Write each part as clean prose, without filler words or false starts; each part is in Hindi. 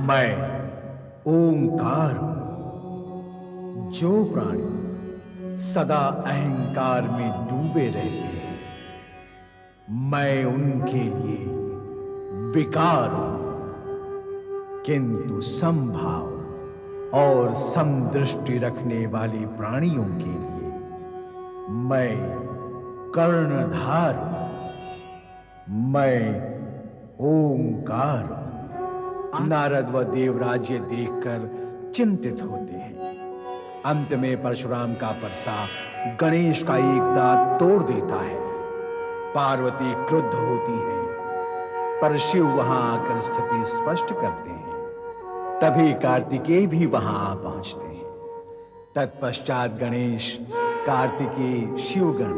मैं ओंकार हूं। जो प्राणी सदा अहंकार में डूबे रहते हैं, मैं उनके लिए विकार हूं। किंतु समभाव और समदृष्टि रखने वाले प्राणियों के लिए मैं कर्णधार हूं। मैं ओंकार हूं। नारद व देवराज ये देखकर चिंतित होते हैं। अंत में परशुराम का परसा गणेश का एक दांत तोड़ देता है। पार्वती क्रुद्ध होती है, पर शिव वहां आकर स्थिति स्पष्ट करते हैं। तभी कार्तिकेय भी वहां आ पहुंचते हैं। तत्पश्चात गणेश, कार्तिकेय, शिवगण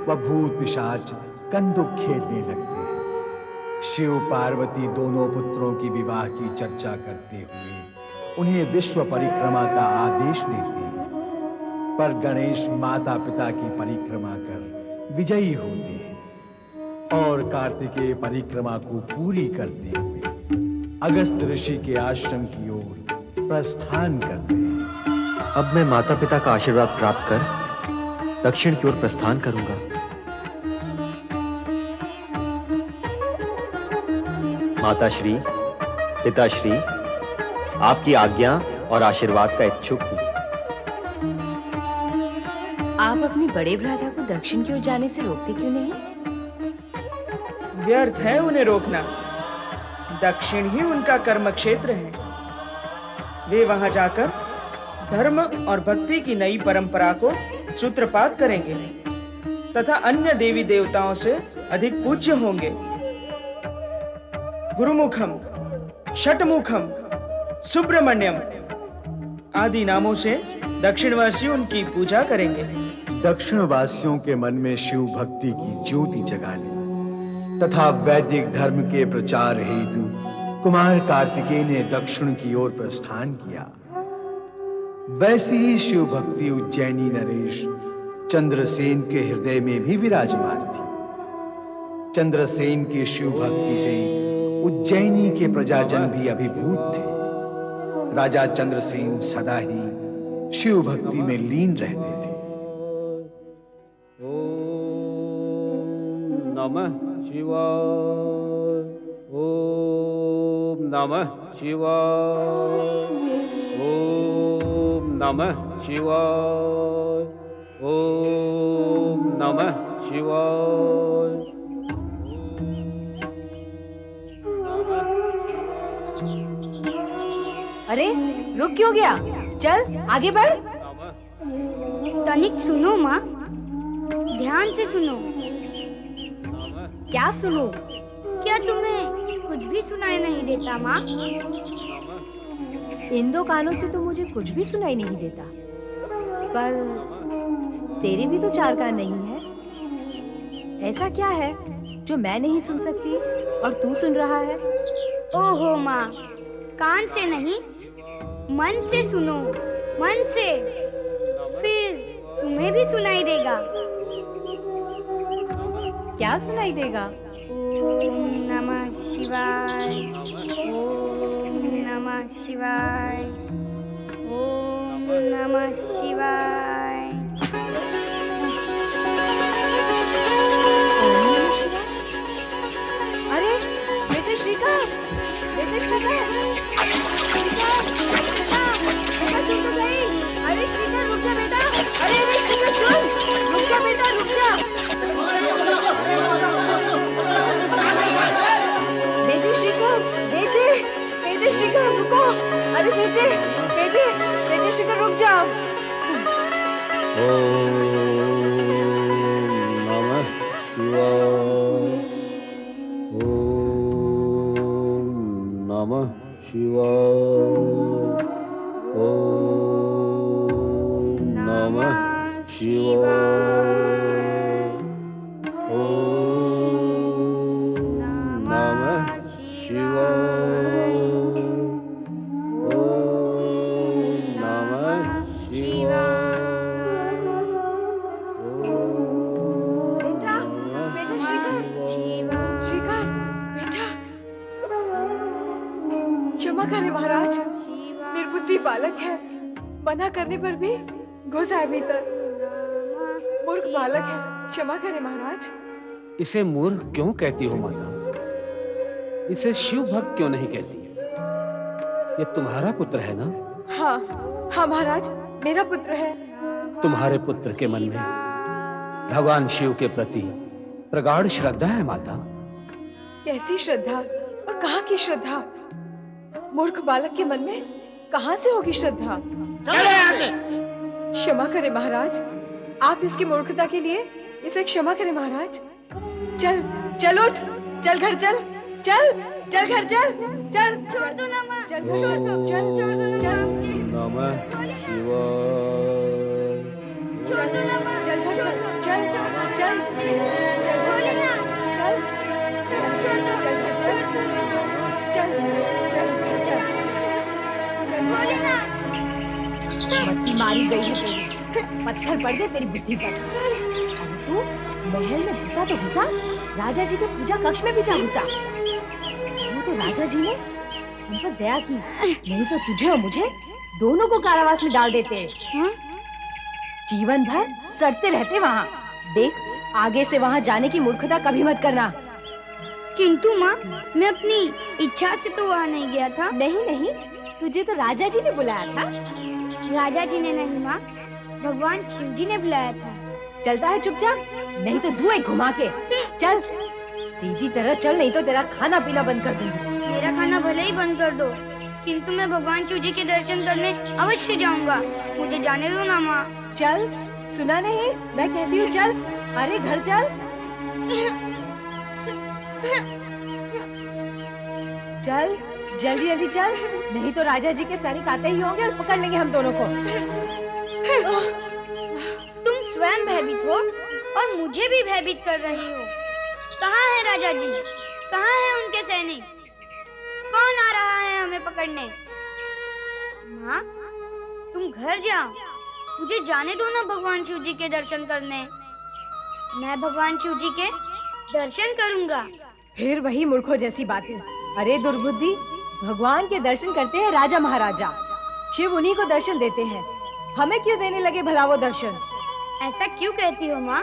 व भूत पिशाच कंदुक खेलने लगते हैं। शिव पार्वती दोनों पुत्रों की विवाह की चर्चा करते हुए उन्हें विश्व परिक्रमा का आदेश देते हैं, पर गणेश माता पिता की परिक्रमा कर विजयी होते हैं और कार्तिकेय परिक्रमा को पूरी करते हुए अगस्त ऋषि के आश्रम की ओर प्रस्थान करते हैं। अब मैं माता पिता का आशीर्वाद प्राप्त कर दक्षिण की ओर प्रस्थान करूंगा। माताश्री, पिताश्री, आपकी आज्ञा और आशीर्वाद का इच्छुक हूं। आप अपने बड़े भ्राता को दक्षिण की ओर जाने से रोकते क्यों नहीं? व्यर्थ है उन्हें रोकना। दक्षिण ही उनका कर्म क्षेत्र है। वे वहां जाकर धर्म और भक्ति की नई परंपरा को सूत्रपात करेंगे तथा अन्य देवी देवताओं से अधिक पूज्य होंगे। गुरुमुखम, षटमुखम, सुब्रमण्यम आदि नामों से दक्षिणवासी उनकी पूजा करेंगे। दक्षिणवासियों के मन में शिव भक्ति की ज्योति जगाने तथा वैदिक धर्म के प्रचार हेतु कुमार कार्तिकेय ने दक्षिण की ओर प्रस्थान किया। वैसी ही शिव भक्ति उज्जैनी नरेश चंद्रसेन के हृदय में भी विराजमान थी। चंद्रसेन के शिव भक्ति से उज्जैनी के प्रजाजन भी अभिभूत थे। राजा चंद्रसेन सदा ही शिव भक्ति में लीन रहते थे। ओम नमः शिवाय, ओम नमः शिवाय, ओम नमः शिवाय, ओम नमः शिवाय। अरे रुक क्यों गया? चल आगे बढ़। तनिक सुनो माँ, ध्यान से सुनो। क्या सुनूं? क्या तुम्हें कुछ भी सुनाई नहीं देता माँ? इन दो कानों से तो मुझे कुछ भी सुनाई नहीं देता, पर तेरे भी तो चार कान नहीं है। ऐसा क्या है जो मैं नहीं सुन सकती और तू सुन रहा है? ओहो माँ, कान से नहीं, मन से सुनो, मन से, फिर तुम्हें भी सुनाई देगा। क्या सुनाई देगा? ओम नमः शिवाय, ओम नमः शिवाय, ओम नमः शिवाय। अरे बेटे श्रीकांत, बेटे श्रीकांत, अरे श्रीकांत रुक जा बेटा। अरे अरे श्रीकांत सुन, रुक जा बेटा, रुक जा। बेटे श्रीकांत, बेटे, बेटे श्रीकांत रुको। अरे बेटे, बेटे, बेटे श्रीकांत रुक जाओ। ओम नमः शिवाय, ओम नमः शिवाय, ओम नमः शिवाय, ओम नमः शिवाय, ओम नमः शिवाय। बेटा, बेटा श्रीकांत, क्षमा करें महाराज, निर्बुद्धि बालक है, मना करने पर भी घुस आए भीतर। मूर्ख बालक है, क्षमा करें महाराज। इसे मूर्ख क्यों कहती हो माता? इसे शिव भक्त क्यों नहीं कहती? ये तुम्हारा पुत्र है ना? हाँ हाँ महाराज, मेरा पुत्र है। तुम्हारे पुत्र के मन में भगवान शिव के प्रति प्रगाढ़ श्रद्धा है माता। कैसी श्रद्धा और कहाँ की श्रद्धा? मूर्ख बालक के मन में कहाँ से होगी श्रद्धा? क्षमा करें महाराज, आप इसकी मूर्खता के लिए इसे क्षमा करें महाराज। चल चल उठ, चल घर चल, चल चल घर चल, चल छोड़ दो ना माँ, चल छोड़ दो, चल छोड़ दो चल ना माँ। नमः शिवाय। छोड़ दो ना माँ, चल घर चल, चल चल चल बोले ना, चल छोड़ दो, चल घर चल, चल चल घर चल, चल बोले ना। मट्टी मारी गई है तेरी, पत्थर पड़ गए तेरी बुद्धि पर। अब तू महल में घुसा तो घुसा, राजा जी के पूजा कक्ष में भी जा घुसा। वो तो राजा जी ने हम पर दया की, नहीं तो तुझे और मुझे दोनों को कारावास में डाल देते। हाँ? जीवन भर सड़ते रहते वहाँ। देख, आगे से वहाँ जाने की मूर्खता कभी मत करना। किंतु माँ, मैं अपनी इच्छा से तो वहाँ नहीं गया था। नहीं नहीं, तुझे तो राजा जी ने बुलाया था। राजा जी ने नहीं माँ, भगवान शिव जी ने बुलाया था। चलता है चुपचाप, नहीं तो धुएं घुमा के। चल सीधी तरह चल, नहीं तो तेरा खाना पीना बंद कर दूंगी। मेरा खाना भले ही बंद कर दो, किंतु मैं भगवान शिव जी के दर्शन करने अवश्य जाऊंगा। मुझे जाने दो ना माँ। चल, सुना नहीं? मैं कहती हूँ चल। अरे घर चल। चल जल्दी जल्दी चल, नहीं तो राजा जी के सैनिक आते ही होंगे और पकड़ लेंगे हम दोनों को। तुम स्वयं भयभीत हो और मुझे भी भयभीत कर रही हो। कहाँ है राजा जी? कहाँ है उनके सैनिक? कौन आ रहा है हमें पकड़ने? माँ, तुम घर जाओ, मुझे जाने दो ना भगवान शिव जी के दर्शन करने। मैं भगवान शिव जी के दर्शन करूंगा। फिर वही मूर्खों जैसी बातें। अरे दुर्बुद्धि, भगवान के दर्शन करते हैं राजा महाराजा, शिव उन्हीं को दर्शन देते हैं। हमें क्यों देने लगे भला वो दर्शन? ऐसा क्यों कहती हो माँ?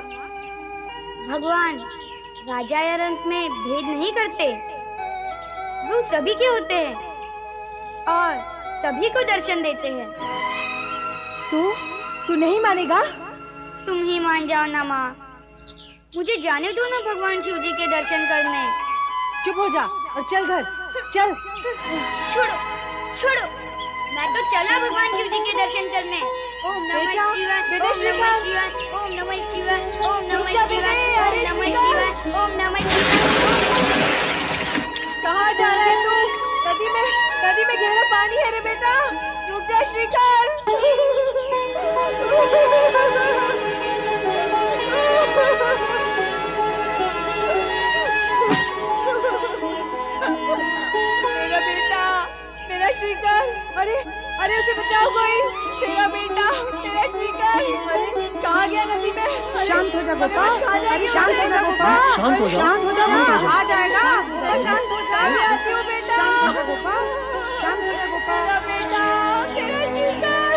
भगवान राजा या रंक में भेद नहीं करते, वो सभी के होते हैं और सभी को दर्शन देते हैं। तू नहीं मानेगा? तुम ही मान जाओ ना माँ, मुझे जाने दो ना भगवान शिव जी के दर्शन करने। चुप हो जा और चल घर चल। छोड़ो छोड़ो, मैं तो चला भगवान शिव जी के दर्शन करने। ओम नमः शिवाय, ओम नमः शिवाय, ओम नमः शिवाय, ओम नमः शिवाय, ओम नमः शिवाय, ओम नमः शिवाय। कहाँ जा रहा है तू? नदी में गहरा पानी है रे बेटा, रुक जा श्रीकर। मेरा बेटा, मेरा श्रीकर, अरे उसे बचाओ कोई, मेरा बेटा, मेरा श्रीकर। अरे कहाँ गया नदी में? शांत हो जा गोपाल, अरे शांत हो जा गोपाल, शांत हो जा, शांत हो जा, आ जाएगा। शांत हो जा, मैं आती हूँ बेटा। शांत हो जा गोपाल, शांत हो जा गोपाल। मेरा बेटा, मेरा श्रीकर।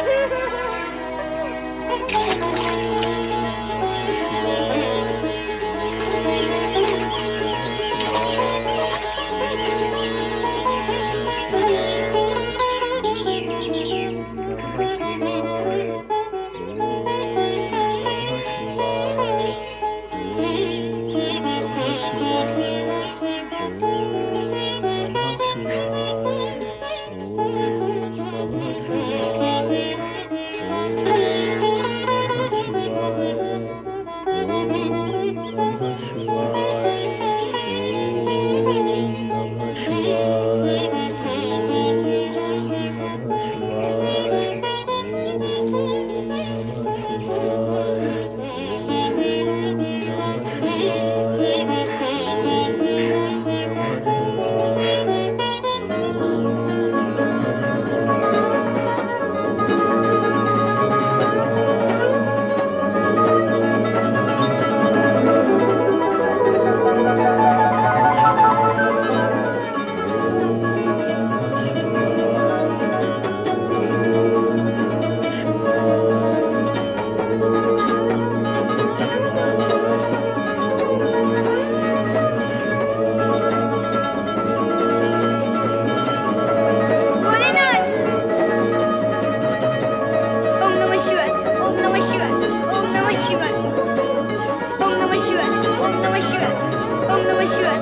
ओम नमः शिवाय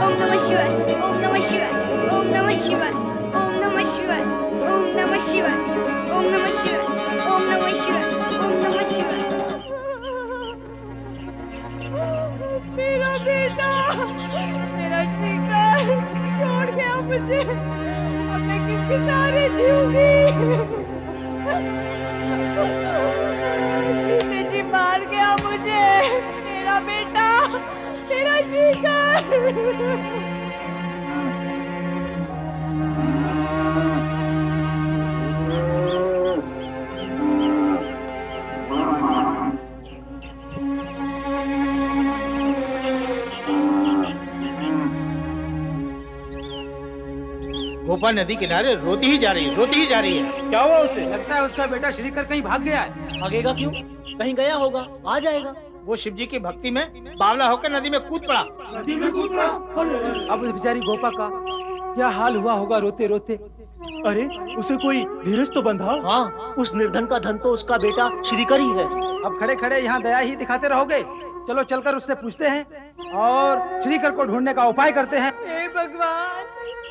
ओम नमः शिवाय ओम नमः शिवाय ओम नमः शिवाय ओम नमः शिवाय ओम नमः शिवाय ओम नमः शिवाय ओम नमः शिवाय ओम नमः शिवाय। मेरा बेटा, मेरा श्रीकर छोड़ गया मुझे। अब मैं किसके सहारे जीऊंगी? जीते जी मार गया मुझे मेरा बेटा, मेरा श्रीकर। गोपा नदी किनारे रोती ही जा रही है, रोती ही जा रही है। क्या हुआ उसे? लगता है उसका बेटा श्रीकर कहीं भाग गया है। भागेगा क्यों? कहीं गया होगा, आ जाएगा। वो शिव जी की भक्ति में बावला होकर नदी में कूद पड़ा। नदी में कूद पड़ा? अब उस बेचारी गोपा का क्या हाल हुआ होगा रोते रोते। अरे उसे कोई धीरज तो बंधाओ। हाँ, उस निर्धन का धन तो उसका बेटा श्रीकर ही है। अब खड़े खड़े यहाँ दया ही दिखाते रहोगे? चलो चलकर उससे पूछते हैं और श्रीकर को ढूंढने का उपाय करते हैं। हे भगवान,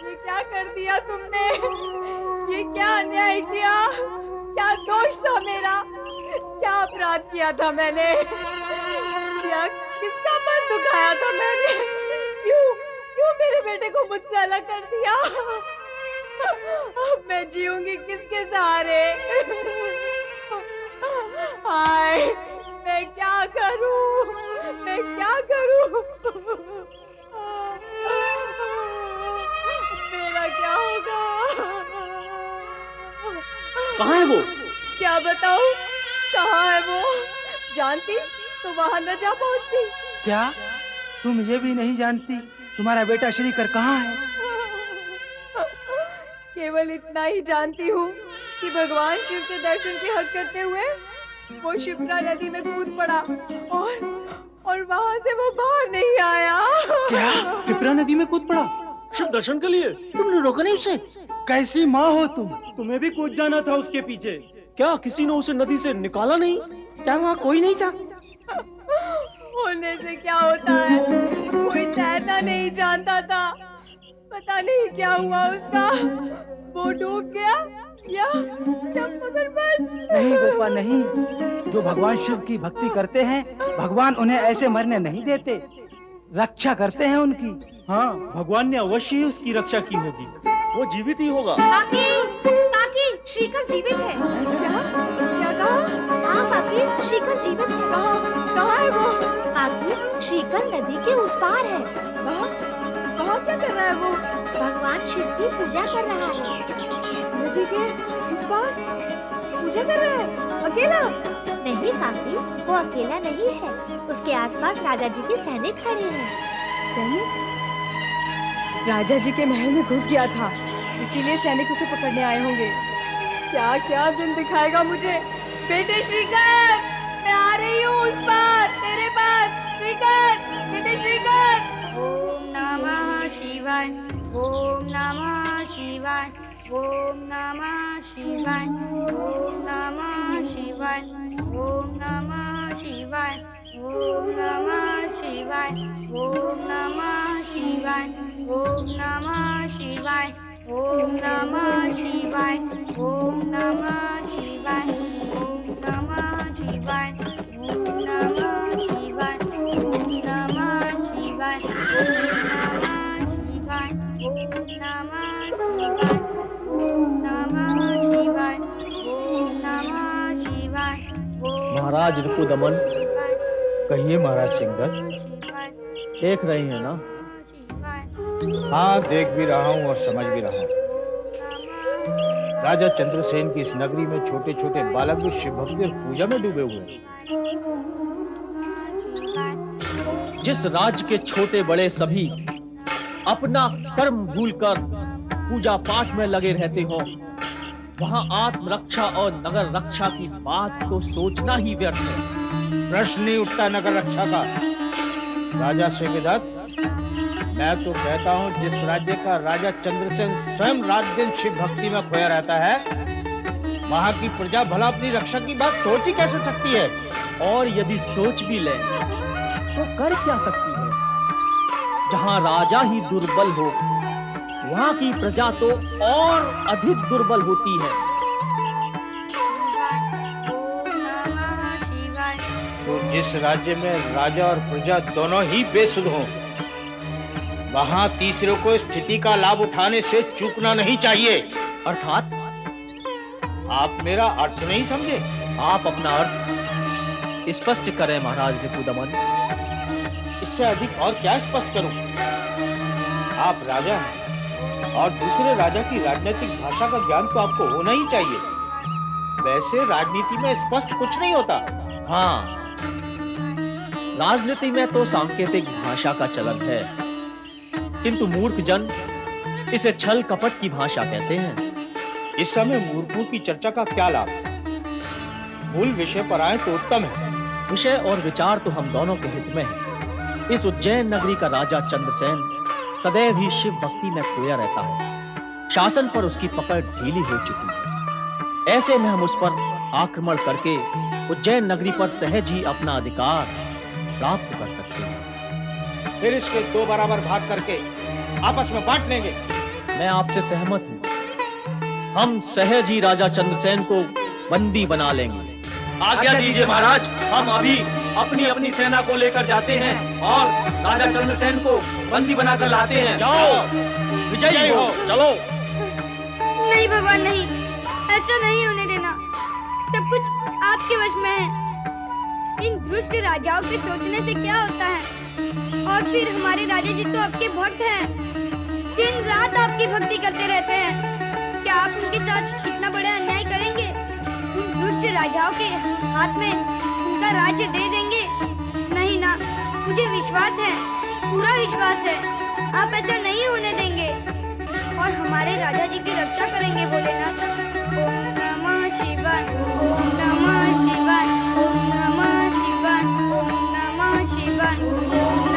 ये क्या कर दिया तुमने? ये क्या अन्याय किया? क्या दोष था मेरा? क्या अपराध किया था मैंने? क्या किसका मन दुखाया था मैंने? क्यों क्यों मेरे बेटे को मुझसे अलग कर दिया? अब मैं जीऊंगी किसके सहारे? हाय, मैं क्या करूं? मैं क्या करूं? मेरा क्या होगा? कहाँ है वो? क्या बताऊं? कहाँ है वो? जानती तो वहां न जा पहुंचती। क्या तुम ये भी नहीं जानती तुम्हारा बेटा श्रीकर कहाँ है? केवल इतना ही जानती हूँ कि भगवान शिव के दर्शन की हट करते हुए वो शिप्रा नदी में कूद पड़ा और वहां से वो बाहर नहीं आया। क्या शिप्रा नदी में कूद पड़ा? शिव दर्शन के लिए तुमने रोका नहीं उसे? कैसी माँ हो तुम? तुम्हें भी कूद जाना था उसके पीछे। क्या किसी ने उसे नदी से निकाला नहीं? क्या वहाँ कोई नहीं था? होने से क्या होता है? कोई तैरना नहीं जानता था। पता नहीं क्या हुआ उसका। वो डूब गया या मगरमच्छ? नहीं गोपा नहीं, जो भगवान शिव की भक्ति करते हैं भगवान उन्हें ऐसे मरने नहीं देते, रक्षा करते हैं उनकी। हाँ, भगवान ने अवश्य ही उसकी रक्षा की होगी। वो जीवित ही होगा। काकी, काकी, श्रीकर जीवित है। क्या क्या कहा? हाँ काकी, श्रीकर जीवित है। कहाँ है वो? काकी, श्रीकर नदी के उस पार है। कहाँ क्या कर रहा है वो? भगवान शिव की पूजा कर रहा है। नदी के उस पार पूजा कर रहा है? अकेला? नहीं काकी, वो अकेला नहीं है। उसके आसपास राजा जी के सैनिक खड़े हैं। सैनिक? राजा जी के महल में घुस गया था, इसीलिए सैनिक उसे पकड़ने आए होंगे। क्या क्या दिन दिखाएगा मुझे? बेटे श्रीकर, मैं आ रही हूँ उस पार, तेरे पास। श्रीकर, बेटे श्रीकर। ओम नमः शिवाय, ओम नमः शिवाय, ओम नमः शिवाय, ओम नमः शिवाय, ओम नमः शिवाय, ओम नमः शिवाय, ओम नमः शिवाय, ओम नमः शिवाय, ओम नमः शिवाय, ओम नमः शिवाय, ओम नमः शिवाय, ओम नमः शिवाय, ओम नमः शिवाय, ओम नमः शिवाय, ओम नमः शिवाय, ओम नमः शिवाय। महाराज रिपुदमन, कहिए महाराज सिंगल, देख रही है ना? हाँ देख भी रहा हूँ और समझ भी रहा हूँ। राजा चंद्रसेन की इस नगरी में छोटे छोटे बालक भी शिव भक्ति और पूजा में डूबे हुए हैं। जिस राज्य के छोटे बड़े सभी अपना कर्म भूलकर पूजा पाठ में लगे रहते हो, वहाँ आत्मरक्षा और नगर रक्षा की बात तो सोचना ही व्यर्थ है। प्रश्न नहीं उठता नगर रक्षा का। राजा सिंहदत्त, मैं तो कहता हूँ जिस राज्य का राजा चंद्रसेन स्वयं रात दिन शिव भक्ति में खोया रहता है, वहाँ की प्रजा भला अपनी रक्षा की बात सोच ही कैसे सकती है? और यदि सोच भी ले तो कर क्या सकती है? जहां राजा ही दुर्बल हो, वहां की प्रजा तो और अधिक दुर्बल होती है। नमः शिवाय। तो जिस राज्य में राजा और प्रजा दोनों ही बेसुध हों, वहां तीसरे को स्थिति का लाभ उठाने से चूकना नहीं चाहिए। अर्थात आप मेरा अर्थ नहीं समझे? आप अपना अर्थ स्पष्ट करें महाराज रिपुदमन। इससे अधिक और क्या स्पष्ट करूं? आप राजा हैं और दूसरे राजा की राजनीतिक भाषा का ज्ञान तो आपको होना ही चाहिए। वैसे राजनीति में स्पष्ट कुछ नहीं होता। हाँ, राजनीति में तो सांकेतिक भाषा का चलन है, किंतु मूर्ख जन इसे छल कपट की भाषा कहते हैं। इस समय मूर्खों की चर्चा का क्या लाभ? मूल विषय पर आए तो उत्तम है। विषय और विचार तो हम दोनों के हित में है। इस उज्जैन नगरी का राजा चंद्रसेन सदैव ही शिव भक्ति में खोया रहता है। शासन पर उसकी पकड़ ढीली हो चुकी है। ऐसे में हम उस पर आक्रमण करके उज्जैन नगरी पर सहज ही अपना अधिकार प्राप्त कर सकते हैं। फिर इसके 2 बराबर भाग करके आपस में बांट लेंगे। मैं आपसे सहमत हूं। हम सहज ही राजा चंद्रसेन को बंदी बना लेंगे। आज्ञा दीजिए महाराज, हम अभी अपनी अपनी सेना को लेकर जाते हैं और राजा चंद्रसेन को बंदी बनाकर लाते हैं। जाओ, विजयी हो, चलो। नहीं भगवान नहीं, ऐसा नहीं होने देना। सब कुछ आपके वश में है। इन दुष्ट राजाओं के सोचने से क्या होता है? और फिर हमारे राजा जी तो आपके भक्त हैं, दिन रात आपकी भक्ति करते रहते हैं। क्या आप उनके साथ इतना बड़ा अन्याय करेंगे? इन दुष्ट राजाओं के हाथ में उनका राज्य दे देंगे? नहीं ना, मुझे विश्वास है, पूरा विश्वास है, आप ऐसा नहीं होने देंगे और हमारे राजा जी की रक्षा करेंगे भोलेनाथ। ओम नमः शिवाय, ओम नमः शिवाय, ओम नमः शिवाय, ओम नमः शिवाय, ओम